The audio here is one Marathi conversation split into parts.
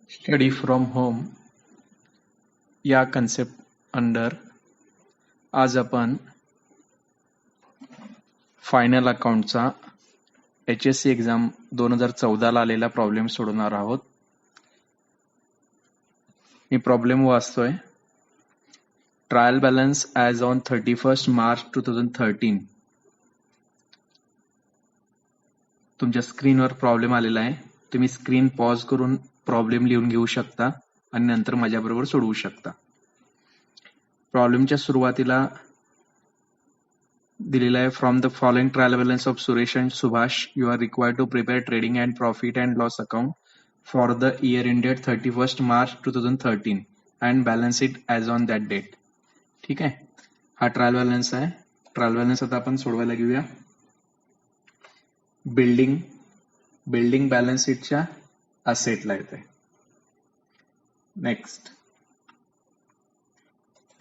स्टडी फ्रॉम होम या कन्सेप्ट अंडर आज आपण फायनल अकाउंटचा HSC एक्झाम 2014 ला आलेला प्रॉब्लेम सोडवणार आहोत. मी प्रॉब्लेम वाचतोय. Trial balance as on 31 March 2013. तुमच्या स्क्रीनवर प्रॉब्लेम आलेला आहे. तुम्ही स्क्रीन पॉज करून प्रॉब्लेम लिहून घेऊ शकता आणि नंतर माझ्याबरोबर सोडवू शकता. प्रॉब्लेमच्या सुरुवातीला दिलेला आहे, from the following trial balance of Suresh and Subhash you are required to prepare trading and profit and loss account for the year ended 31 March 2013 and balance it as on that date. ठीक आहे, हा ट्रायल बॅलन्स आहे. ट्रायल बॅलन्स आता आपण सोडवायला घेऊया. बिल्डिंग बॅलन्स शीटच्या असेटला येते. Next,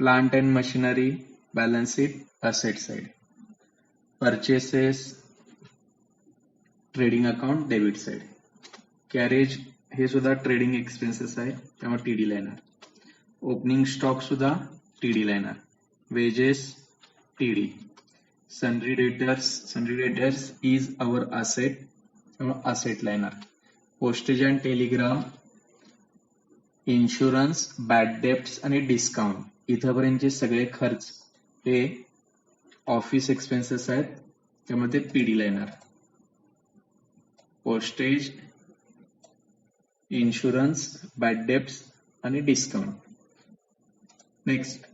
plant and machinery balance sheet asset side. Purchases trading account debit side. Carriage हे सुद्धा ट्रेडिंग एक्सपेन्सेस आहे, त्यामुळे टीडी ला येणार. ओपनिंग स्टॉक सुद्धा टीडी ला येणार. Wedges TD. सनरी debtors is our asset, त्यामुळे असेट ला येणार. Postage and Telegram, insurance, bad debts आणि डिस्काउंट इथपर्यंतचे सगळे खर्च हे ऑफिस एक्सपेन्सेस आहेत, त्यामध्ये पीडी ला येणार. पोस्टेज, इन्शुरन्स, बॅड डेप्ट्स आणि डिस्काउंट. नेक्स्ट,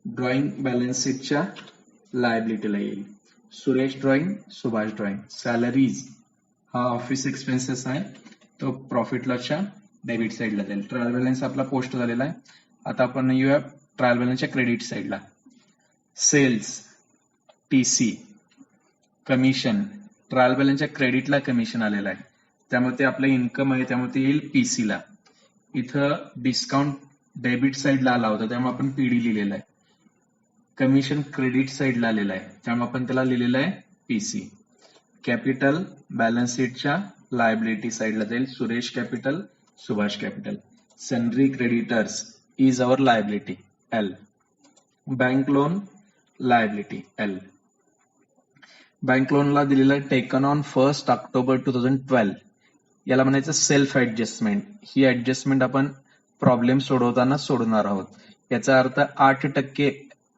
ड्रॉइंग बॅलन्स शीटच्या लायबिलिटीला येईल. Suresh drawing, Subhash drawing. Salaries हा ऑफिस एक्सपेन्सेस आहे, तो प्रॉफिट लॉसच्या डेबिट साइडला जाईल. ट्रायल बॅलन्स आपला पोस्ट झालेला आहे. आता आपण येऊया ट्रायल बॅलन्सच्या क्रेडिट साइडला. Sales, TC, commission. ट्रायल बॅलन्सच्या क्रेडिटला कमिशन आलेलं आहे, त्यामुळे ते आपलं इन्कम आहे, त्यामुळे ते येईल पीसी ला. इथं डिस्काउंट डेबिट साइडला आला होता, त्यामुळे आपण पीडी लिहिलेलं आहे. कमिशन क्रेडिट साइडला आलेलं आहे, त्यामुळे आपण त्याला लिहिलेलं आहे पीसी. कॅपिटल बॅलन्स शीटच्या लायबिलिटी साइडला जाईल. Suresh capital, Subhash capital. Sundry creditors is our liability L. Bank loan liability L. Bank लोनला दिलेलं आहे टेकन ऑन 1 ऑक्टोबर 2012. याला म्हणायचं सेल्फ ऍडजस्टमेंट. ही ऍडजस्टमेंट आपण प्रॉब्लेम सोडवताना सोडणार आहोत. याचा अर्थ 8%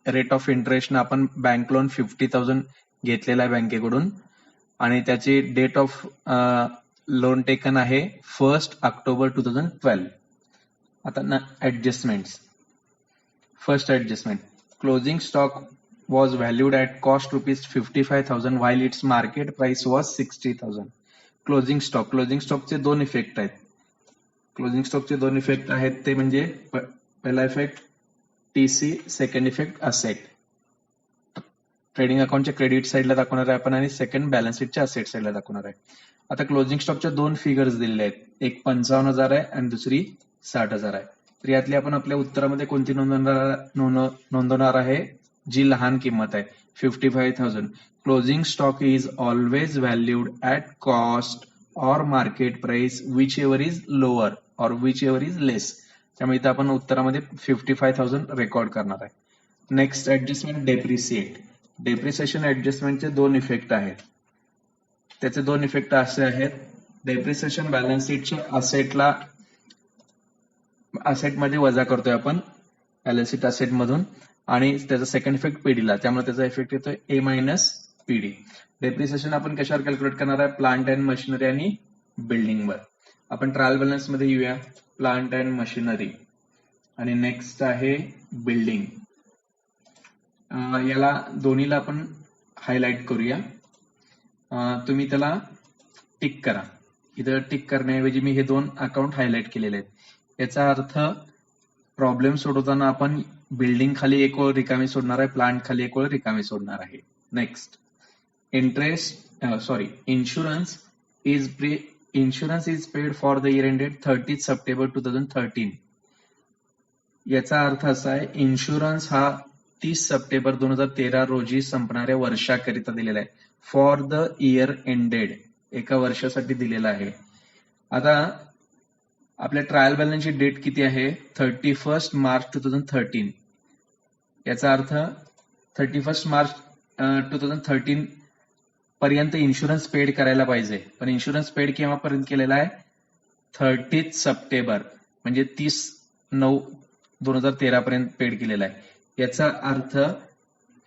रेट ऑफ इंटरेस्ट आपण बँक लोन 50,000 घेतलेला आहे बँकेकडून आणि त्याची डेट ऑफ लोन टेकन आहे 1 ऑक्टोबर 2012. आता ना adjustments. First adjustment, closing stock was valued at cost ₹55,000 while its market price was 60,000. Closing स्टॉकचे दोन इफेक्ट आहेत. ते म्हणजे पहिला effect TC, second effect asset. Trading अकाउंटच्या क्रेडिट साइडला दाखवणार आहे आपण आणि सेकंड बॅलन्स शीटच्या असेट साइडला दाखवणार आहे. आता क्लोजिंग स्टॉकच्या दोन फिगर्स दिलेले आहेत, एक 55,000 आहे आणि दुसरी 60,000 आहे. तर यातली आपण आपल्या उत्तरामध्ये कोणती नोंदवणार आहे? जी लहान किंमत आहे 55,000. Closing stock is always valued at cost or market price whichever is lower or whichever is less. त्यामुळे इथं आपण उत्तरामध्ये 55,000 रेकॉर्ड करणार आहे. नेक्स्ट ऍडजस्टमेंट, डेप्रिसिएशन ऍडजस्टमेंटचे दोन इफेक्ट आहेत. त्याचे दोन इफेक्ट असे आहेत, डेप्रिसिएशन बॅलन्स शीटच्या असेटमध्ये वजा करतोय आपण बॅलन्स शीट असेट मधून आणि त्याचा सेकंड इफेक्ट पीडीला, त्यामुळे त्याचा इफेक्ट येतोय ए मायनस पीडी. डेप्रिसिएशन आपण कशावर कॅल्क्युलेट करणार आहे? प्लांट अँड मशिनरी आणि बिल्डिंगवर. आपण ट्रायल बॅलन्स मध्ये येऊया. प्लांट अँड मशिनरी आणि नेक्स्ट आहे बिल्डिंग. याला दोन्हीला आपण हायलाइट करूया. तुम्ही त्याला टिक करा. इथं टिक करण्याऐवजी मी हे दोन अकाउंट हायलाइट केलेले आहेत. याचा अर्थ प्रॉब्लेम सोडवताना आपण बिल्डिंग खाली एक ओळ रिकामी सोडणार आहे, प्लांट खाली एक ओळ रिकामी सोडणार आहे. Next, insurance is paid for the year ended 30 September 2013. याचा अर्थ असा आहे, इन्शुरन्स हा 30 सप्टेंबर 2013 रोजी संपणाऱ्या वर्षाकरिता दिलेला आहे. फॉर द इयर एंडेड, एका वर्षासाठी दिलेला आहे. आता आपल्या ट्रायल बॅलन्सची डेट किती आहे 31 मार्च 2013. याचा अर्थ 31 मार्च 2013 पर्यंत इन्शुरन्स पेड करायला पाहिजे, पण इन्शुरन्स पेड केव्हापर्यंत केलेला आहे 30 सप्टेंबर म्हणजे 30/9/2013 पर्यंत पेड केलेला आहे. याचा earth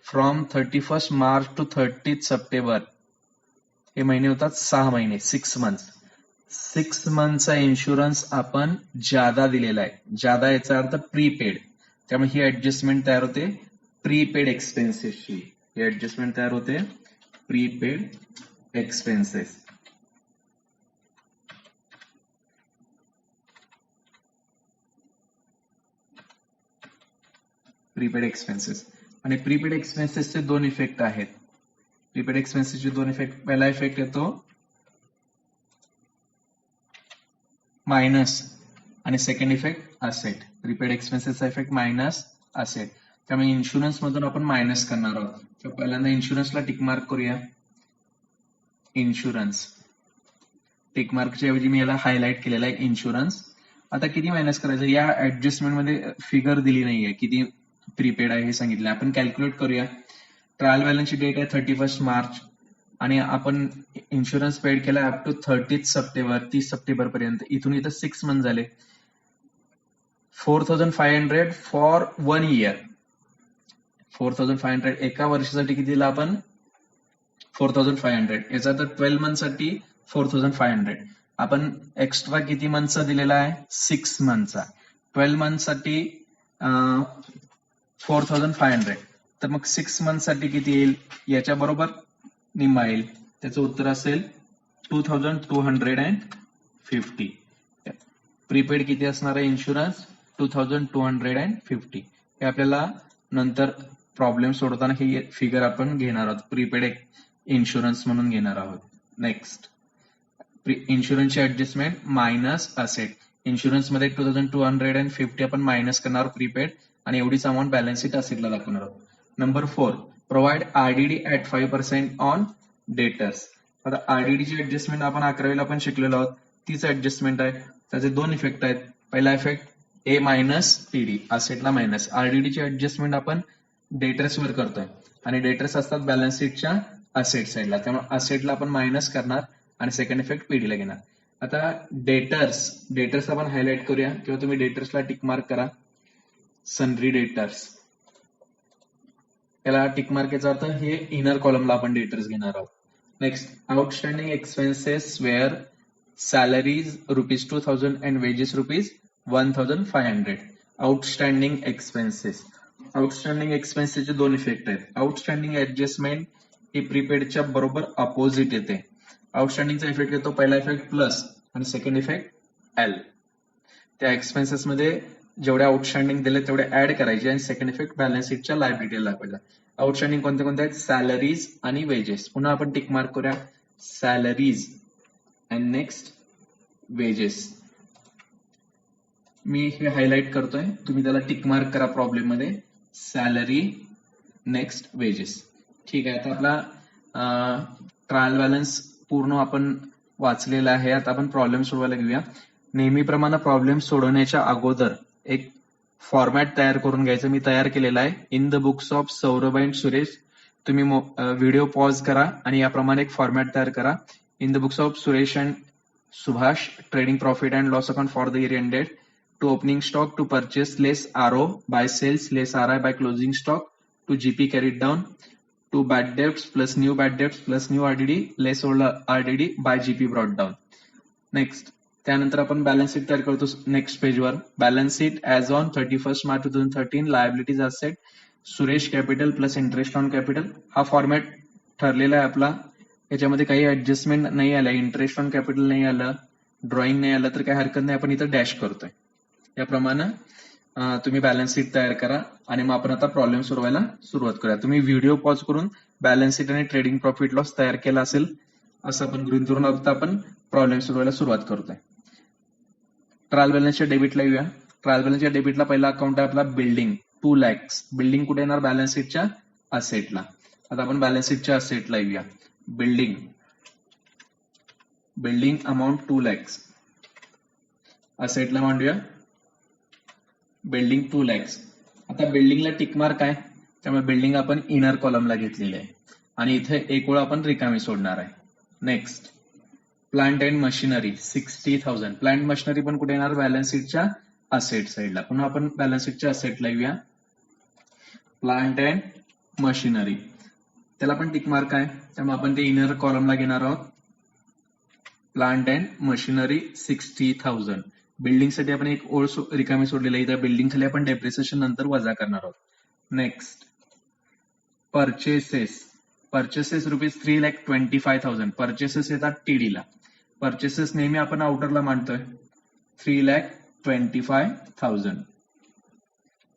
from 31 March two 30 September हे महिने होतात 6 महिने, 6 मंथ्स. 6 मंथचा इन्शुरन्स आपण जादा दिलेला आहे. जादा याचा अर्थ प्रीपेड. त्यामुळे ही ऍडजस्टमेंट तयार होते प्रीपेड एक्सपेन्सेसची. ही ऍडजस्टमेंट तयार होते प्रीपेड एक्सपेन्सेस. प्रीपेड एक्सपेन्सेस आणि प्रीपेड एक्सपेन्सेसचे दोन इफेक्ट आहेत. प्रीपेड एक्सपेन्सेसचे दोन इफेक्ट. पहिला इफेक्ट येतो मायनस आणि सेकंड इफेक्ट असेट. प्रीपेड एक्सपेन्सेसचा इफेक्ट मायनस असेट. त्यामुळे इन्शुरन्स मधून आपण मायनस करणार आहोत. तर पहिल्यांदा इन्शुरन्सला टिक मार्क करूया. इन्शुरन्स टिक मार्कच्या ऐवजी मी याला हायलाइट केलेला आहे इन्शुरन्स. आता किती मायनस करायचं या ऍडजस्टमेंट मध्ये फिगर दिली नाहीये किती प्रीपेड आहे हे सांगितलं. आपण कॅल्क्युलेट करूया. ट्रायल बॅलन्सची डेट आहे 31 मार्च आणि आपण इन्शुरन्स पेड केला अप टू 30 सप्टेंबर 30 सप्टेंबर पर्यंत. इथून इथं 6 मंथ झाले. 4500 फॉर 1 इयर. 4500 एका वर्षासाठी किती दिला आपण 4500. याचा तर 12 मंथ साठी 4500. आपण एक्स्ट्रा किती मंथचा दिलेला आहे 6 मंथचा. 12 मंथ साठी 4500. तर मग 6 मंथ साठी किती येईल याच्या बरोबर निम्मा येईल. त्याचं उत्तर असेल 2250. प्रीपेड किती असणार आहे इन्शुरन्स 2250. हे आपल्याला नंतर प्रॉब्लेम सोडवताना हे फिगर आपण घेणार आहोत. प्रीपेड इन्शुरन्स म्हणून घेणार आहोत. नेक्स्ट इन्शुरन्सची ऍडजस्टमेंट मायनस असेट. इन्शुरन्स मध्ये 2250 आपण मायनस करणार प्रीपेड आणि एवढीच अमाऊंट बॅलन्स शीट असेटला दाखवणार आहोत. Number 4 provide RDD at 5% on debtors. आता आरडीडीची ऍडजस्टमेंट आपण 11वीला पण शिकलेलो आहोत. तीच ऍडजस्टमेंट आहे. त्याचे दोन इफेक्ट आहेत. पहिला effect A minus TD असेटला minus. आरडीडीची adjustment आपण डेटर्स वर करतोय आणि डेटर्स असतात बॅलन्स शीटच्या असेट साईडला. त्यामुळे असेटला आपण मायनस करणार आणि सेकंड इफेक्ट पीडीला घेणार. आता डेटर्स आपण हायलाइट करूया किंवा तुम्ही डेटर्सला टिक मार्क करा. सनरी डेटर्स याला टिक मार्क याचा अर्थ हे इनर कॉलमला आपण डेटर्स घेणार आहोत. Next outstanding expenses were salaries ₹2000 and wages ₹1500. Outstanding expenses. Outstanding एक्सपेन्सेसचे दोन इफेक्ट आहेत. आउटस्टँडिंग ऍडजस्टमेंट ही प्रीपेडच्या बरोबर अपोजिट येते. आउटस्टँडिंगचा इफेक्ट येतो पहिला इफेक्ट प्लस आणि सेकंड इफेक्ट एल. त्या एक्सपेन्सेस मध्ये जेवढे आउटस्टँडिंग दिले तेवढे ऍड करायचे आणि सेकंड इफेक्ट बॅलन्स शीटच्या लायबिलिटीला दाखवायचा. आउटस्टँडिंग कोणते कोणते आहेत सॅलरीज आणि वेजेस. पुन्हा आपण टिक मार्क करूया सॅलरीज अँड नेक्स्ट वेजेस. मी हे हायलाइट करतोय तुम्ही त्याला टिक मार्क करा प्रॉब्लेम मध्ये. Salary next wedges. ठीक आहे. आता आपला ट्रायल बॅलन्स पूर्ण आपण वाचलेला आहे. आता आपण प्रॉब्लेम सोडवायला घेऊया. नेहमीप्रमाणे प्रॉब्लेम सोडवण्याच्या अगोदर एक फॉर्मॅट तयार करून घ्यायचं. मी तयार केलेला आहे in the books of Saurabh and Suresh. तुम्ही व्हिडिओ पॉज करा आणि याप्रमाणे एक फॉर्मॅट तयार करा. In the books of Suresh and Subhash trading profit and loss account for the year ended. To opening stock to purchase less RO by sales less RI by closing stock to GP carried down to bad debts plus new bad debts plus new RDD less old RDD by GP brought down. Next त्यानंतर आपण बॅलन्स शीट तयार करतो. नेक्स्ट पेजवर balance sheet as on 31 March 2013 liabilities asset Suresh capital plus interest on capital. हा फॉर्मॅट ठरलेला आहे आपला. याच्यामध्ये काही ऍडजस्टमेंट नाही आलं. इंटरेस्ट ऑन कॅपिटल नाही आलं, ड्रॉइंग नाही आलं तर काही हरकत नाही. आपण इथं डॅश करतोय. याप्रमाणे तुम्ही बॅलन्स शीट तयार करा आणि मग आपण आता प्रॉब्लेम सोडवायला सुरुवात करूया. तुम्ही व्हिडिओ पॉज करून बॅलन्स शीट आणि ट्रेडिंग प्रॉफिट लॉस तयार केला असेल असं आपण गृहीत धरून आता आपण प्रॉब्लेम सोडवायला सुरुवात करतोय. ट्रायल बॅलन्सच्या डेबिटला येऊया. ट्रायल बॅलन्सच्या डेबिटला पहिला अकाउंट आहे आपला बिल्डिंग 2 lakhs. बिल्डिंग कुठे येणार बॅलन्स शीटच्या असेटला. आता आपण बॅलन्स शीटच्या असेटला येऊया. Building amount 2 lakhs. असेटला मांडूया बिल्डिंग 2 lakhs. आता बिल्डिंगला टिक मार्क आहे, त्यामुळे बिल्डिंग आपण इनर कॉलमला घेतलेली आहे आणि इथे एक ओळ आपण रिकामी सोडणार आहे. Next plant and machinery 60,000. Plant machinery पण कुठे येणार? बॅलन्स शीटच्या असेट साईडला. पुन्हा आपण बॅलन्स शीटच्या असेटला येऊया. प्लांट अँड मशिनरी त्याला पण टिक मार्क आहे, त्यामुळे आपण ते इनर कॉलमला घेणार आहोत. Plant and machinery 60,000. बिल्डिंग साठी आपण एक ओळ रिकामी सोडलेली आहे, बिल्डिंग खाली आपण डेप्रिसिएशन नंतर वजा करणार आहोत. Next purchases rupees 3,25,000. परचेसेस येतात टीडीला. परचेसेस नेहमी आपण आउटरला मांडतोय. 3,25,000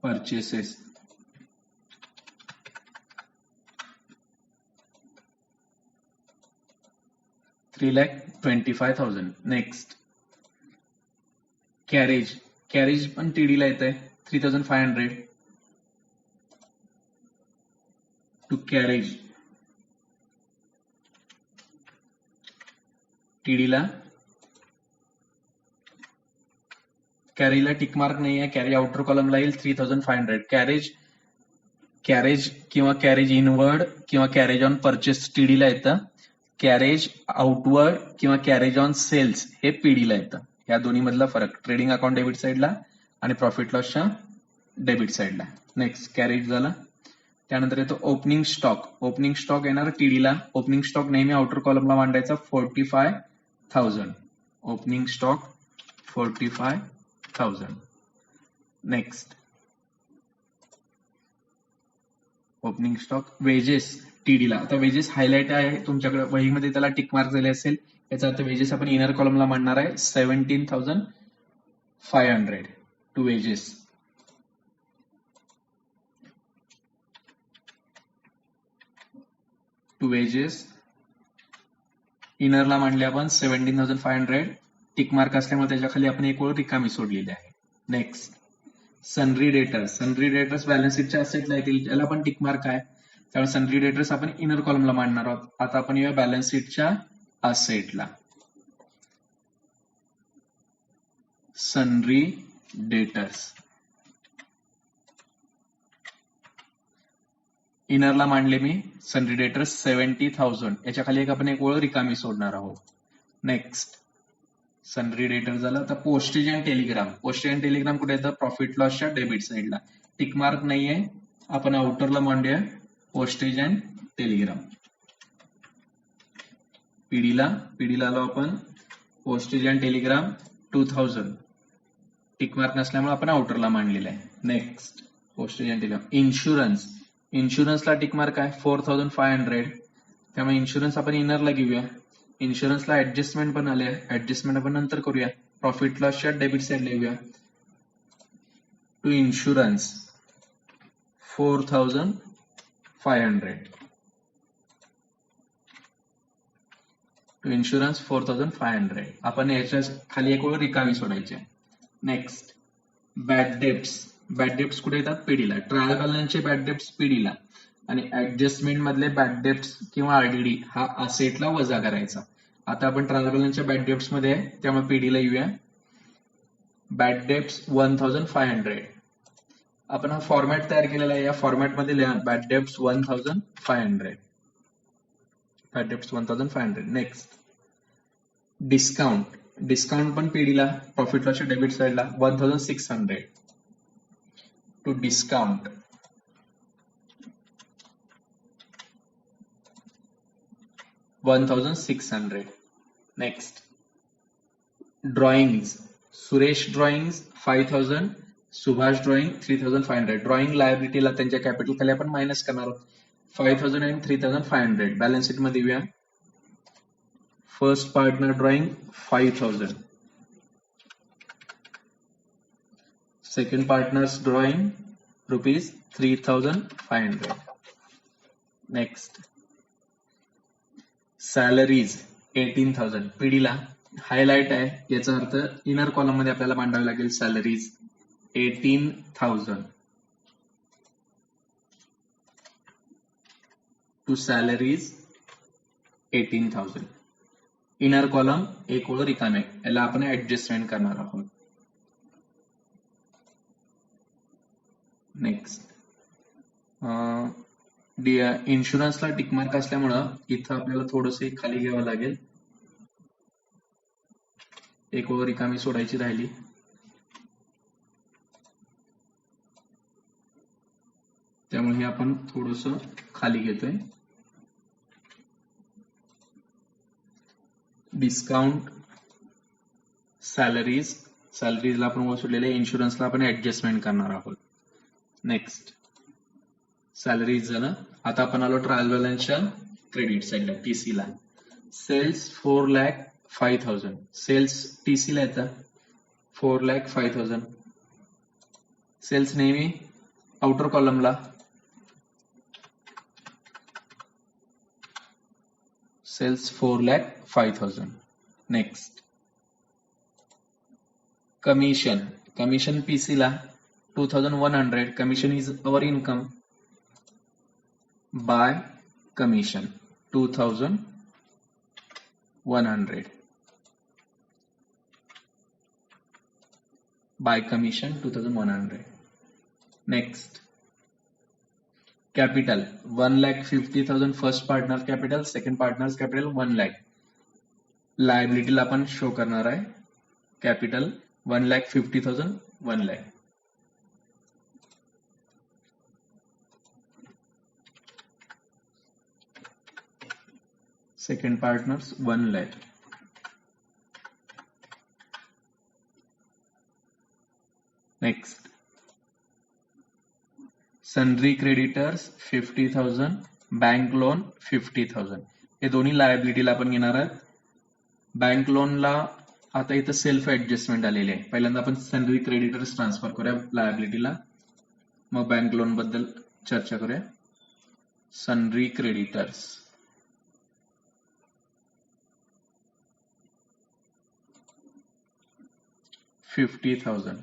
परचेसेस. $3,25,000. नेक्स्ट कॅरेज पण टीडीला येत आहे. 3,500 टू कॅरेज. टीडीला कॅरेजला टिक मार्क नाही आहे, कॅरेज आउटर कॉलमला येईल. 3,500. कॅरेज किंवा कॅरेज इनवर्ड किंवा कॅरेज ऑन परचेस टीडीला येतं. कॅरेज आउटवर्ड किंवा कॅरेज ऑन सेल्स हे पीडीला येतं. या दोन्ही मधला फरक ट्रेडिंग अकाउंट डेबिट साईडला आणि प्रॉफिट लॉसच्या डेबिट साईडला. नेक्स्ट कॅरेज झाला. त्यानंतर येतो ओपनिंग स्टॉक. ओपनिंग स्टॉक येणार टीडीला. ओपनिंग स्टॉक नेहमी आउटर कॉलमला मांडायचा. 45,000. Opening stock 45,000. Next opening stock wages टीडीला. आता वेजेस हायलाइट आहे तुमच्याकडे वहीमध्ये, त्याला टिक मार्क झाले असेल. याचा अर्थ वेजेस आपण इनर कॉलमला मांडणार आहे. 17,500 टू वेजेस. टू वेजेस इनरला मांडले आपण 17,500. टिक मार्क असल्यामुळे त्याच्या खाली आपण एक ओळ रिकामी सोडलेली आहे. नेक्स्ट सनरी डेटर्स बॅलन्स शीटच्या असेटला येतील, त्याला पण टिक मार्क आहे, त्यामुळे सनरी डेटर्स आपण इनर कॉलमला मांडणार आहोत. आता आपण येऊया बॅलन्स शीटच्या असेटला. सनरी डेटर्स इनरला मांडले मी. सनरी डेटर्स 70,000. याच्या खाली आपण एक ओळ रिकामी सोडणार आहोत. नेक्स्ट सनरी डेटर झालं. आता पोस्टेज अँड टेलिग्राम कुठे येतं? प्रॉफिट लॉसच्या डेबिट साईडला. टिक मार्क नाहीये, आपण आउटरला मांडूया. पोस्टेज अँड टेलिग्राम पीडीला आलो आपण. Postage and telegram 2,000. Tick mark नसल्यामुळे आपण आउटरला मांडलेला आहे. Next postage and telegram. इन्शुरन्सला टिक मार्क आहे. 4,500. त्यामुळे इन्शुरन्स आपण इनरला घेऊया. इन्शुरन्सला ऍडजस्टमेंट पण आले, ऍडजस्टमेंट आपण नंतर करूया. प्रॉफिट लॉसच्या डेबिट साईडला येऊया. To insurance 4,500. To insurance 4,500. आपण याच्या खाली एक ओळ रिकामी सोडायची. नेक्स्ट बॅड डेप्ट्स कुठे येतात? पीडीला. ट्रायल बॅलन्सचे बॅड डेप्ट्स पीडीला आणि ऍडजस्टमेंट मधले बॅड डेप्ट्स किंवा आरडीडी हा असेटला वजा करायचा. आता आपण ट्रायल बॅलन्सच्या बॅड डेप्ट्स मध्ये आहे, त्यामुळे पीडीला येऊया. Bad debts 1,500. आपण हा फॉर्मॅट तयार केलेला आहे, या फॉर्मॅटमध्ये लिहा bad debts 1,500. Bad debts 1,500. Next discount पण पीडीला. प्रॉफिट लॉसच्या डेबिट साईडला 1,600. To discount 1,600. Next drawings. Suresh drawings 5,000. Subhash drawing 3,500. Drawing लायबिलिटीला त्यांच्या कॅपिटल खाली आपण मायनस करणार आहोत. 5,000 आणि 3,500. बॅलन्स शीट मध्ये येऊया. First partner drawing 5,000. Second partners drawing rupees 3,500. Next salaries 18,000. पीडीला हायलाइट आहे, याचा अर्थ इनर कॉलम मध्ये आपल्याला मांडावे लागेल. Salaries 18,000. To salaries 18,000. Inner column एक ओळ रिकामे, याला आपण ऍडजस्टमेंट करणार आहोत. नेक्स्ट इन्शुरन्सला टिकमार्क असल्यामुळं इथं आपल्याला थोडस खाली घ्यावं लागेल. एक ओळ रिकामी सोडायची राहिली. त्यामुळे हे आपण थोडस खाली घेतोय. डिस्काउंट सॅलरीजला आपण वसूललेले, इन्शुरन्सला आपण ऍडजस्टमेंट करणार आहोत. नेक्स्ट सॅलरीज झालं. आता आपण आलो ट्रायल बॅलन्सच्या क्रेडिट साईडला, टीसी ला. सेल्स 4,05,000. सेल्स टीसी ला येतं 4,05,000. सेल्स नेहमी आउटर कॉलमला, सेल्स 4,05,000. नेक्स्ट कमिशन पीसी ला 2,100. Commission is our income. By commission 2,100. By commission 2,100. Next capital 1,50,000 first partner capital, second partners capital 1 lakh. लायबिलिटीला आपण शो करणार आहे capital 1,50,000 1 lakh. Second partners 1 lakh. Next sundry creditors 50,000, bank loan 50,000. हे दोन्ही लायबिलिटीला आपण घेणार आहोत. बँक लोनला आता इथं सेल्फ ऍडजस्टमेंट आलेली आहे. पहिल्यांदा आपण सनरी क्रेडिटर्स ट्रान्सफर करूया लायबिलिटीला, मग बँक लोन बद्दल चर्चा करूया. सनरी क्रेडिटर्स 50,000.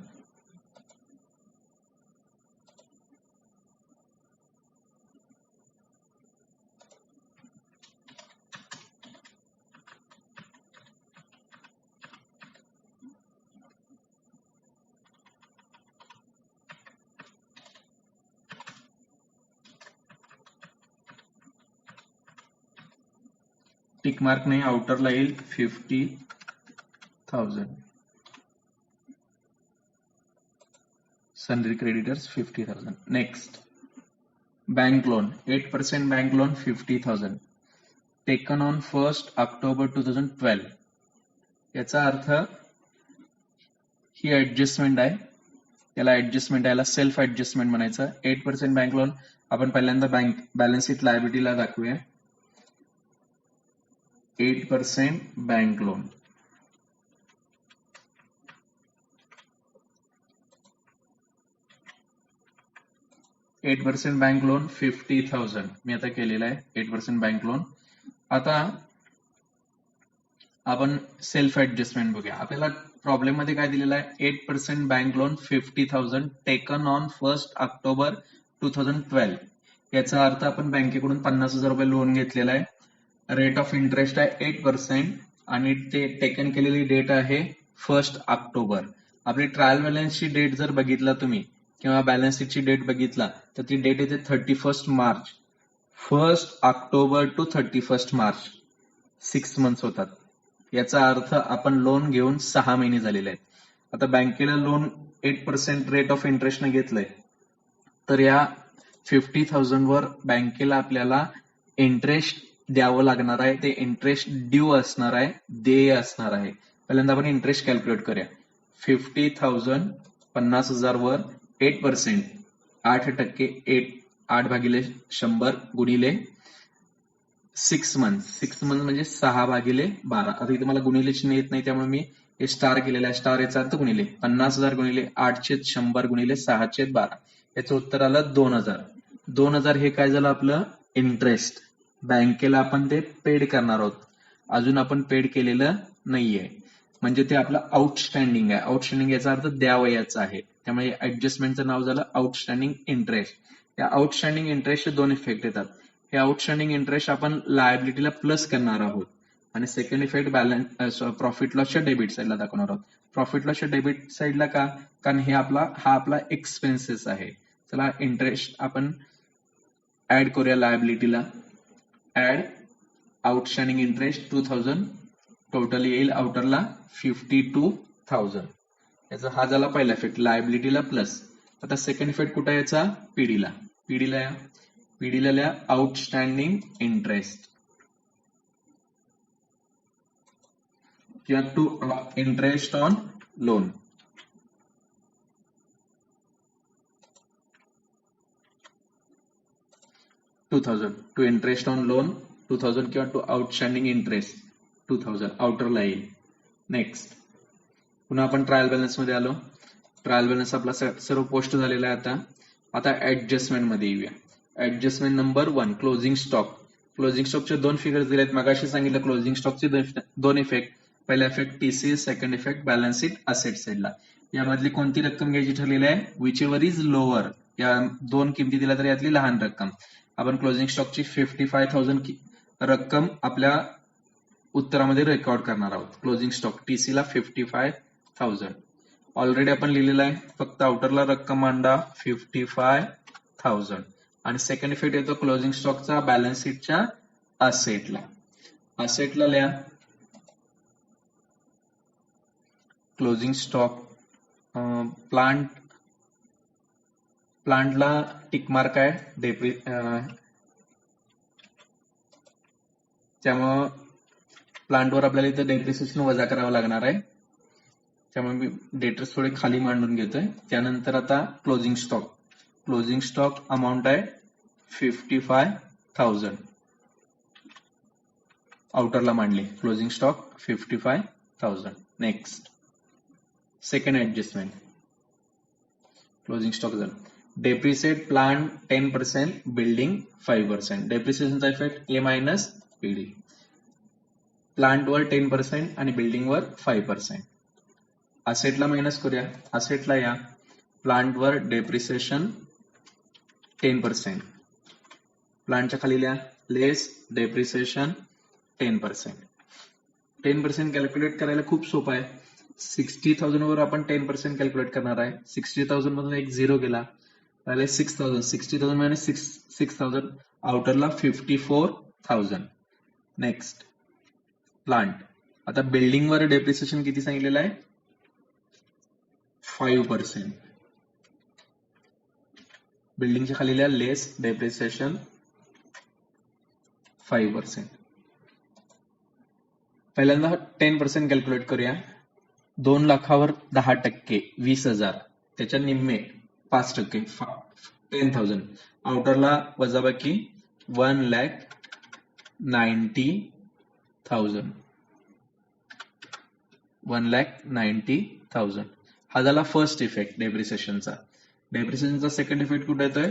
टिक मार्क नाही, आउटरला येईल 50,000. सनरी creditors 50,000. Next bank loan 8% bank loan 50,000 taken on 1 October 2012. याचा अर्थ ही ऍडजस्टमेंट आहे, याला ऍडजस्टमेंट याला सेल्फ ऍडजस्टमेंट म्हणायचं. 8% बँक लोन आपण पहिल्यांदा बँक बॅलन्स शीट लायबिलिटीला दाखवूया. 8% बँक लोन. बँक लोन 50,000 मी आता केलेला आहे. 8% बँक लोन. आता आपण सेल्फ ऍडजस्टमेंट बघूया. आपल्याला प्रॉब्लेम मध्ये काय दिलेला आहे, 8% bank loan 50,000 taken on 1 October 2012. याचा अर्थ आपण बँकेकडून 50,000 रुपये लोन घेतलेला आहे. रेट ऑफ इंटरेस्ट आहे 8% आणि ते टेकन केलेली डेट आहे 1 October. आपली ट्रायल बॅलन्सची डेट जर बघितला तुम्ही किंवा बॅलन्स शीटची डेट बघितला तर ती डेट येते 31 March. 1 October to 31 March 6 months होतात. याचा अर्थ आपण लोन घेऊन 6 महिने झालेले आहेत. आता बँकेला लोन 8% रेट ऑफ इंटरेस्टने घेतलंय तर या 50,000 वर बँकेला आपल्याला इंटरेस्ट द्यावं लागणार आहे. ते इंटरेस्ट ड्यू असणार आहे, देय असणार आहे. पहिल्यांदा आपण इंटरेस्ट कॅल्क्युलेट करूया. 50,000 50,000 वर 8% 8%, 8/100 गुणिले 6 मंथ. 6 मंथ म्हणजे 6/12. आता इथे मला गुणिले चिन्ह येत नाही त्यामुळे मी हे स्टार केलेलं आहे. स्टार याचा अर्थ गुणिले 50,000 गुणिले 8/100 गुणिले 6/12. याचं उत्तर आलं 2,000. 2,000 हे काय झालं आपलं इंटरेस्ट. बँकेला आपण ते पेड करणार आहोत, अजून आपण पेड केलेलं नाहीये, म्हणजे ते आपलं आउटस्टँडिंग आहे. आउटस्टँडिंग याचा अर्थ द्यावयाचं आहे. त्यामुळे ऍडजस्टमेंटचं नाव झालं आउटस्टँडिंग इंटरेस्ट. या आउटस्टँडिंग इंटरेस्टचे 2 इफेक्ट येतात. हे आउटस्टँडिंग इंटरेस्ट आपण लायबिलिटीला प्लस करणार आहोत आणि सेकंड इफेक्ट बॅलन्स प्रॉफिट लॉसच्या डेबिट साईडला दाखवणार आहोत. प्रॉफिट लॉसच्या डेबिट साईडला का, कारण हा आपला एक्सपेन्सेस आहे. चला इंटरेस्ट आपण ऍड करूया लायबिलिटीला. ऍड आउटस्टँडिंग इंटरेस्ट 2000, टोटल येईल आउटरला 52,000. याचा हा झाला पहिला इफेक्ट लायबिलिटीला प्लस. आता सेकंड इफेक्ट कुठे याचा पीडीला. पीडीला लिहा आउटस्टँडिंग इंटरेस्ट किंवा to interest on loan. To interest on loan 2000 किंवा टू आउटस्टँडिंग इंटरेस्ट 2000 आउटरला येईल. नेक्स्ट पुन्हा आपण ट्रायल बॅलन्स मध्ये आलो. ट्रायल बॅलन्स आपला सर्व पोस्ट झालेला आहे. आता ऍडजस्टमेंट मध्ये येऊया. Adjustment number 1 closing stock. Closing स्टॉकचे दोन फिगर्स दिलेत. मगाशी सांगितलं क्लोजिंग स्टॉकचे दोन इफेक्ट. पहिला effect TC, second effect balance sheet asset साइडला. यामधली कोणती रक्कम घ्यायची ठरलेली आहे विच एव्हर इज लोअर. या दोन किमती दिल्या तर यातली लहान रक्कम. आपण क्लोजिंग स्टॉकची 55,000 रक्कम आपल्या उत्तरामध्ये रेकॉर्ड करणार आहोत. क्लोजिंग स्टॉक टीसीला 55,000 ऑलरेडी आपण लिहिलेलं आहे. फक्त आउटरला रक्कम मांडा 55,000. आणि सेकंड इफेक्ट येतो क्लोजिंग स्टॉकचा बॅलन्स शीटच्या असेटला. असेटला लिहा क्लोजिंग स्टॉक. प्लांटला टिक मार्क आहे त्यामुळं प्लांटवर आपल्याला इथं डेप्रिसिएशन वजा करावं लागणार आहे. त्यामुळे मी डेटर्स थोडे खाली मांडून घेतोय. त्यानंतर आता closing stock. Closing stock amount आहे 55,000 आउटरला मांडले. Closing stock 55,000. Next second adjustment closing stock झालं. Depreciate plant 10%, building 5%. डेप्रिसिएशनचा इफेक्ट ए मायनस पीडी. प्लांटवर 10% आणि बिल्डिंगवर 5%. असेटला मायनस करूया. असेटला या प्लांटवर डेप्रिसिएशन 10%. प्लांटच्या खाली लिहा लेस डेप्रिसिएशन 10%. 10% कॅल्क्युलेट करायला खूप सोपं आहे. 60,000 वर आपण 10% कॅल्क्युलेट करणार आहे. 60,000 मधून एक झिरो गेला पहिले 6,000. 60,000 मायनस 6,000 आउटरला 54,000. Next plant. आता बिल्डिंग वर डेप्रिसिएशन किती सांगितलेलं आहे 5%. बिल्डिंगच्या खाली लिहा लेस डेप्रिसिएशन 5%. पहिल्यांदा 10% कॅल्क्युलेट करूया. 2 लाखावर 10%, 20,000. त्याच्या निम्मे 5%, 10,000. आउटरला वजाबाकी 1,90,000. 1,90,000. हा झाला फर्स्ट इफेक्ट डेप्रिसिएशनचा. डेप्रिसिएशनचा सेकंड इफेक्ट कुठे येतोय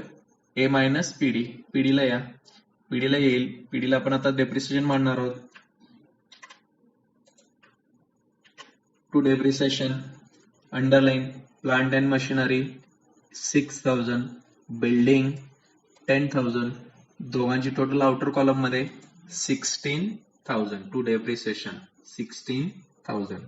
ए मायनस पीडी. पीडीला या पीडीला येईल. पीडीला आपण आता डेप्रिसिएशन मांडणार आहोत. To depreciation underline plant and machinery 6,000, building 10,000. दोघांची टोटल आउटर कॉलम मध्ये 16,000. To depreciation 16,000.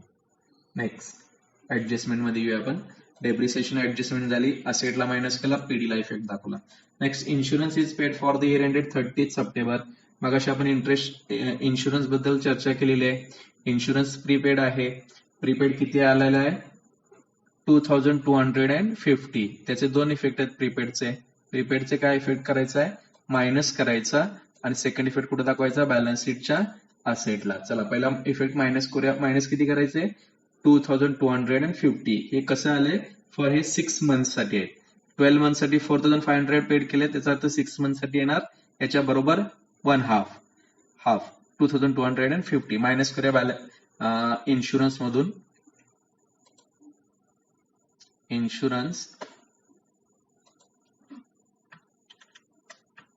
नेक्स्ट ऍडजस्टमेंट मध्ये येऊया आपण. डेप्रिसिएशन ऍडजस्टमेंट झाली. असेटला मायनस केला, पीडीला इफेक्ट दाखवला. Next insurance is paid for the year ended 30 September. मगाशी आपण इन्शुरन्स बद्दल चर्चा केलेली आहे. इन्शुरन्स प्रीपेड आहे. प्रीपेड किती आलेला आहे 2,250. त्याचे दोन इफेक्ट आहेत प्रीपेडचे. प्रीपेडचे काय इफेक्ट करायचा आहे मायनस करायचा आणि सेकंड इफेक्ट कुठे दाखवायचा बॅलन्स शीटच्या असेटला. चला पहिला इफेक्ट मायनस करूया. मायनस किती करायचे 2,250. हे कसं आले फॉर हे 6 मंथ साठी आहे. 12 मंथ साठी 4,500 पेड केले. त्याचा अर्थ 6 मंथ साठी येणार याच्या बरोबर 1/2 2,250 मायनस करूया इन्शुरन्स मधून. Insurance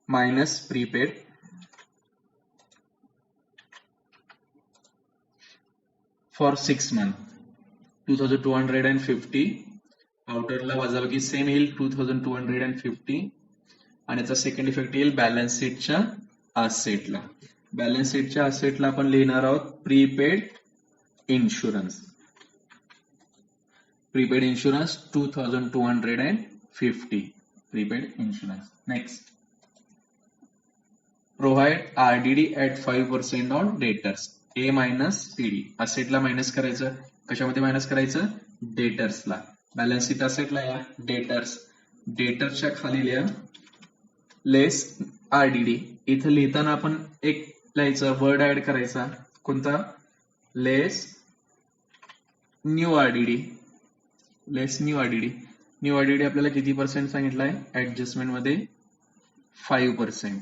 minus prepaid for 6 month 2,250. आउटरला वजाबाकी सेम येईल 2,250 आणि याचा सेकंड इफेक्ट येईल बॅलन्स शीटच्या असेटला. बॅलन्स शीटच्या असेटला आपण लिहिणार आहोत prepaid insurance. Prepaid insurance 2,250. prepaid insurance. Next, provide RDD at 5% on debtors. A minus PD. असेटला मायनस करायचं. कशामध्ये मायनस करायचं? डेटर्सला. बॅलन्स शीट असेटला या डेटर्स. डेटर्सच्या खाली लिहा लेस RDD. इथं लिहिताना आपण एक लिहायचं वर्ड ऍड करायचा. कोणता? लेस न्यू RDD. लेस न्यू RDD. न्यू RDD आपल्याला किती पर्सेंट सांगितलंय? ऍडजस्टमेंट मध्ये 5%.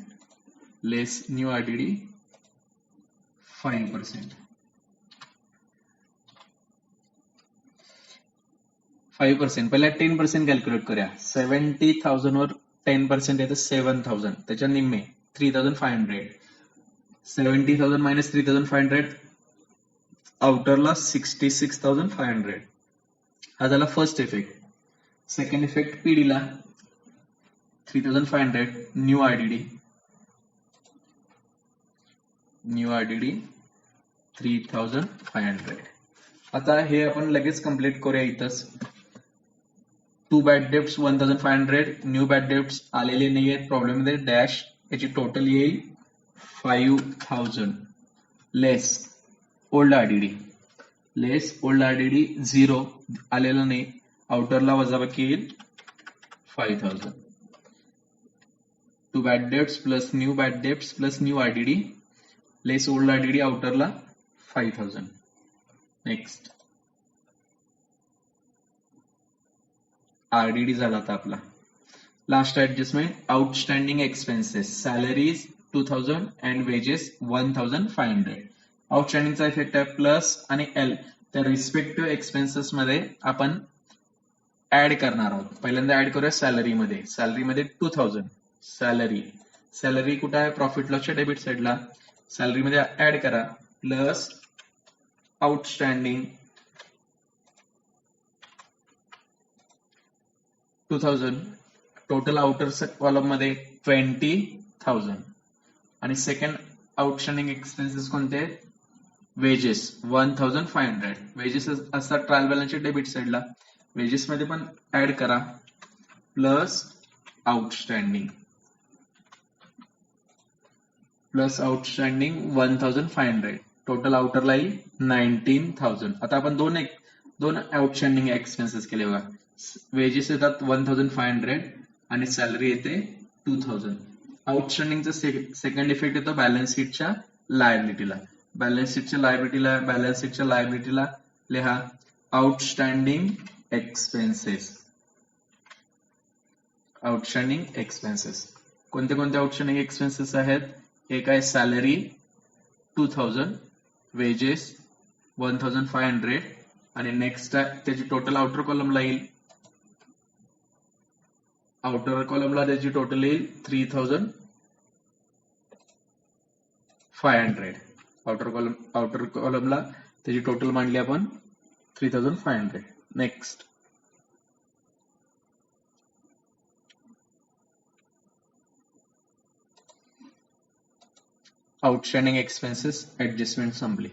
लेस न्यू RDD 5%. 5%. पहिला 10% कॅल्क्युलेट करूया. 70,000 वर 10% येतं 7,000. त्याच्या निम्मे 3,500. 70,000 मायनस 3,500 आउटरला 66,500. हा झाला फर्स्ट इफेक्ट. सेकंड इफेक्ट पीडीला 3,500 न्यू RDD. New RDD 3,500. आता हे आपण लगेच कंप्लीट करूया इथंच. To bad debts 1,500. New bad debts आलेले नाही आहेत प्रॉब्लेम मध्ये. डॅश याची टोटल येईल 5,000 less old RDD. Less old RDD 0 आलेला नाही. आउटरला वजाबाकी येईल 5,000. To bad debts plus new bad debts plus new RDD less old RDD आउटरला 5,000. नेक्स्ट RDD झाला आता आपला. Last adjustment outstanding expenses. Salaries 2,000 and wages 1,500. आउटस्टँडिंगचा इफेक्ट आहे प्लस आणि एल. त्या रिस्पेक्टिव्ह एक्सपेन्सेस मध्ये आपण ऍड करणार आहोत. पहिल्यांदा ऍड करूया सॅलरी मध्ये. सॅलरी मध्ये 2,000. सॅलरी. सॅलरी कुठे आहे? प्रॉफिट लॉसच्या डेबिट साईडला. सॅलरी मध्ये ऍड करा plus outstanding 2,000. Total outer column मध्ये 20,000. आणि सेकंड आउटस्टँडिंग एक्सपेन्सेस कोणते? वेजेस 1,500. वेजेस असतात ट्रायल बॅलन्सच्या डेबिट साईडला. वेजेस मध्ये पण ऍड करा plus outstanding. Plus outstanding 1,500. Total आउटरला येईल 19,000. आता आपण दोन आउटस्टँडिंग एक्सपेन्सेस केले बघा. वेजेस येतात 1,500 आणि सॅलरी येते 2,000. आउटस्टँडिंगचा सेकंड इफेक्ट येतो बॅलन्स शीटच्या लायबिलिटीला. बॅलन्स शीटच्या लायबिलिटीला लिहा आउटस्टँडिंग एक्सपेन्सेस. Outstanding expenses. कोणते कोणते आउटस्टँडिंग एक्सपेन्सेस आहेत? एक आहे सॅलरी 2,000, वेजेस 1,500 आणि नेक्स्ट त्याची टोटल आउटर कॉलमला येईल. आउटर कॉलमला त्याची टोटल येईल 3,500. आउटर कॉलमला त्याची टोटल मांडली आपण 3,500. नेक्स्ट आउटस्टँडिंग एक्सपेन्सेस ऍडजस्टमेंट संपली.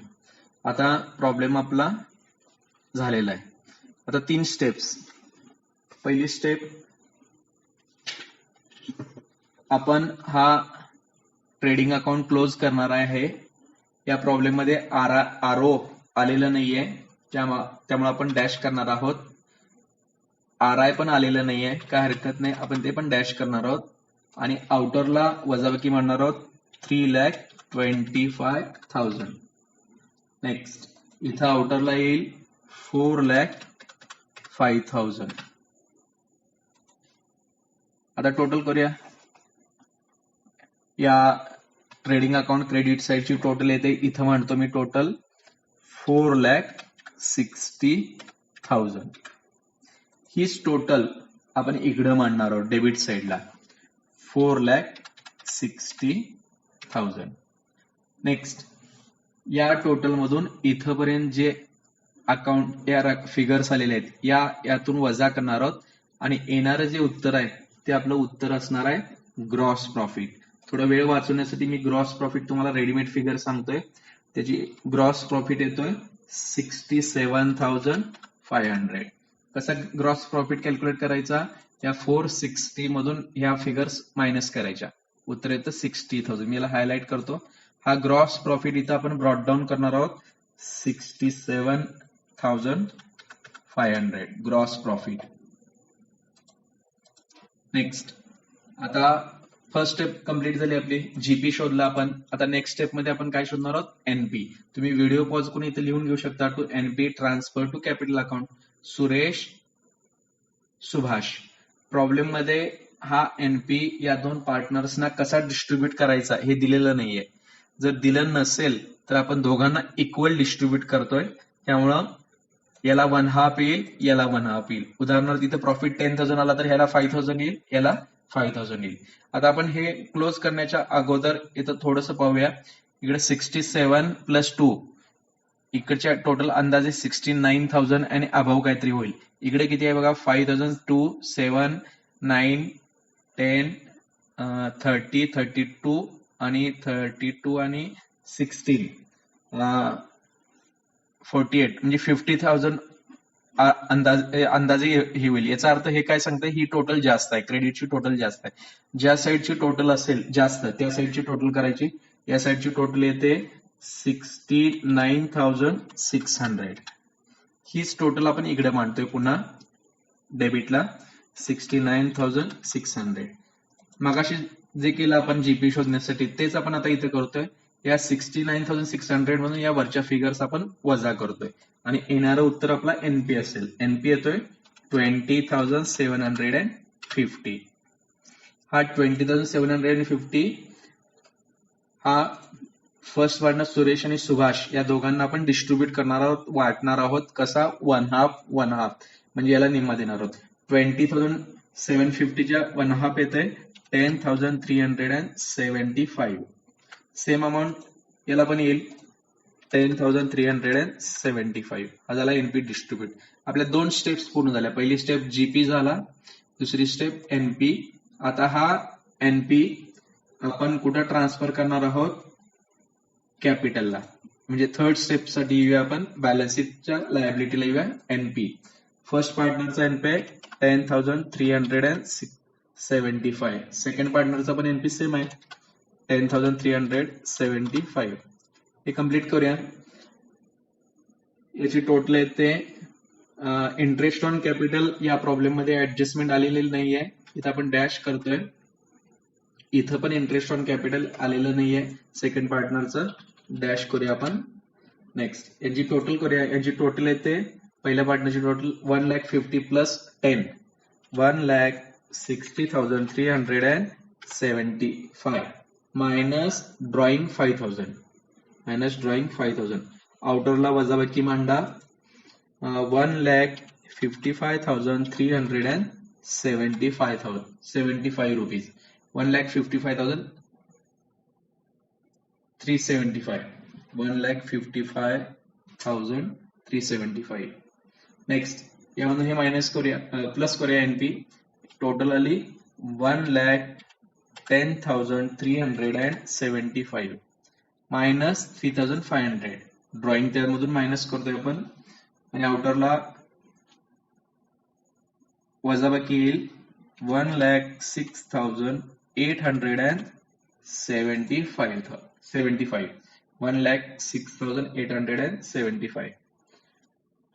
आता प्रॉब्लेम आपला झालेला आहे. आता 3 स्टेप्स. पहिली स्टेप आपण हा ट्रेडिंग अकाउंट क्लोज करणार आहे. या प्रॉब्लेम मध्ये RO आलेलं नाहीये त्यामुळे आपण डॅश करणार आहोत. RI पण आलेलं नाहीये, काय हरकत नाही, आपण ते पण डॅश करणार आहोत. आणि आउटरला वजाबाकी मांडणार आहोत 3,25,000. नेक्स्ट इथं आउटरला येईल 4,05,000. आता टोटल करूया. या ट्रेडिंग अकाउंट क्रेडिट साईडची टोटल येते. इथं म्हणतो मी टोटल 4,60,000. हीच टोटल आपण इकडं मांडणार आहोत डेबिट साईडला 4,60,000. नेक्स्ट या टोटल मधून इथपर्यंत जे अकाउंट या फिगर्स आलेले आहेत यातून वजा करणार आहोत आणि येणारं जे उत्तर आहे ते आपलं उत्तर असणार आहे ग्रॉस प्रॉफिट. थोडा वेळ वाचवण्यासाठी मी ग्रॉस प्रॉफिट तुम्हाला रेडीमेड फिगर सांगतोय. त्याची ग्रॉस प्रॉफिट येतोय 67,500. कसा ग्रॉस प्रॉफिट कॅल्क्युलेट करायचा? या 460 मधून ह्या फिगर्स मायनस करायच्या. उत्तर येतं 60,000. मी याला हायलाइट करतो. हा ग्रॉस प्रॉफिट इथं आपण ब्रॉट डाऊन करणार आहोत 67,500 ग्रॉस प्रॉफिट. नेक्स्ट, आता फर्स्ट स्टेप कंप्लीट झाली आपली. जीपी शोधला आपण. आता नेक्स्ट स्टेप मध्ये आपण काय शोधणार आहोत? एनपी. तुम्ही व्हिडिओ पॉज करून इथे लिहून घेऊ शकता. To NP transfer to capital account. Suresh, Subhash. Problem मध्ये हा एनपी या दोन पार्टनर्सना कसा डिस्ट्रीब्यूट करायचा हे दिलेलं नाहीये. जर दिलं नसेल तर आपण दोघांना इक्वल डिस्ट्रीब्यूट करतोय. त्यामुळं याला 1/2 येईल, याला 1/2 येईल. उदाहरणार्थ इथं प्रॉफिट 10,000 आला तर ह्याला 5,000 येईल, याला 5,000 येईल. आता आपण हे क्लोज करण्याच्या अगोदर इथं थोडंसं पाहूया. इकडे 67 प्लस 2, इकडच्या टोटल अंदाजे 69,000 आणि अभाव काहीतरी होईल. इकडे किती आहे बघा? 5,000, 2, 7, 9, 10, 30, 32 आणि 32 आणि 16, 48 म्हणजे 50,000 अंदाजे हे होईल. याचा अर्थ हे काय सांगतंय? ही टोटल जास्त आहे, क्रेडिटची टोटल जास्त आहे. ज्या साईडची टोटल असेल जास्त त्या साईडची टोटल करायची. या साईडची टोटल येते 69,600. हीच टोटल आपण इकडे मांडतोय पुन्हा डेबिटला 69,600. मगाशी जे केलं आपण जीपी शोधण्यासाठी तेच आपण आता इथे करतोय. या 69,600 मधून या वरच्या फिगर्स आपण वजा करतोय आणि येणारं उत्तर आपला एनपी असेल. एनपी येतोय 20,750. हा 20,750 हा फर्स्ट पार्टनर सुरेश आणि सुभाष या दोघांना आपण डिस्ट्रीब्यूट करणार आहोत, वाटणार आहोत. कसा? 1/2 म्हणजे याला निम्मा देणार आहोत. 20,750च्या 1/2 येते 10,375. सेम अमाऊंट याला पण येईल 10,375. हा झाला एनपी डिस्ट्रीब्यूट. आपल्या दोन स्टेप्स पूर्ण झाल्या. पहिली स्टेप जीपी झाला, दुसरी स्टेप एनपी. आता हा एनपी आपण कुठं ट्रान्सफर करणार आहोत? कॅपिटलला. म्हणजे थर्ड स्टेप साठी येऊया आपण बॅलन्स शीटच्या लायबिलिटीला येऊया. एनपी फर्स्ट पार्टनरचा एनपी आहे 10,375. सेकंड पार्टनरचा पण एनपी सेम आहे 10,375. हे कम्प्लीट करूया. याची टोटल येते. इंटरेस्ट ऑन कॅपिटल या प्रॉब्लेम मध्ये ऍडजस्टमेंट आलेली नाहीये, इथं आपण डॅश करतोय. इथं पण इंटरेस्ट ऑन कॅपिटल आलेलं नाहीये. सेकंड पार्टनरचं डॅश करूया आपण. नेक्स्ट याची टोटल करूया. याची टोटल येते पहिल्या पार्टनरची टोटल 1,50,000 प्लस 10, 1,60,375 मायनस ड्रॉइंग 5,000. आउटरला वजाबाकी मांडा 1,55,375 रुपीज. 1,55,375. 1,55,375. नेक्स्ट यामधून हे मायनस करूया, प्लस करूया. एनपी टोटल आली 1,10,375 मायनस 3,500. ड्रॉइंग त्यामधून मायनस करतोय आपण आणि आउटरला वजाबाकी येईल 1,06,875. 1,06,875.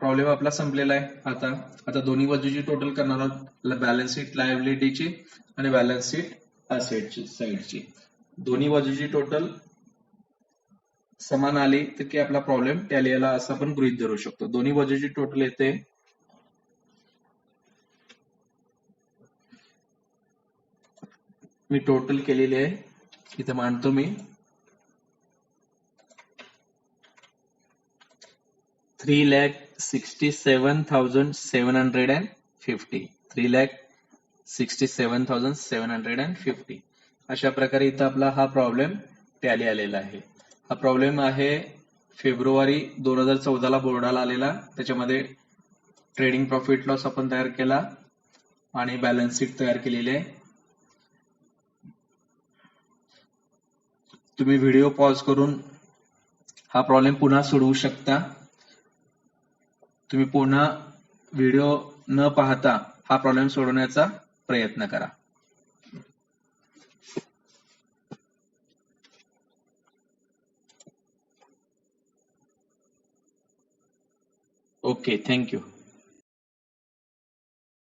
प्रॉब्लेम आपला संपलेला आहे. आता दोन्ही बाजूची टोटल करणार आहोत, बॅलन्स शीट लायबिलिटीची आणि बॅलन्स शीट असेटची साईडची. दोन्ही बाजूची टोटल समान आली तर की आपला प्रॉब्लेम टॅली आला असं आपण गृहीत धरू शकतो. दोन्ही बाजूची टोटल येते मी टोटल केलेली आहे, इथे मांडतो मी 3,67,750. 3,67,750. अशा प्रकारे इथं आपला हा प्रॉब्लेम टॅली आलेला आहे. हा प्रॉब्लेम आहे फेब्रुवारी 2014 ला बोर्डाला आलेला. त्याच्यामध्ये ट्रेडिंग प्रॉफिट लॉस आपण तयार केला आणि बॅलन्स शीट तयार केलेली आहे. तुम्ही व्हिडिओ पॉज करून हा प्रॉब्लेम पुन्हा सोडवू शकता. तुम्ही पुन्हा व्हिडिओ न पाहता हा प्रॉब्लेम सोडवण्याचा प्रयत्न करा. Okay, thank you.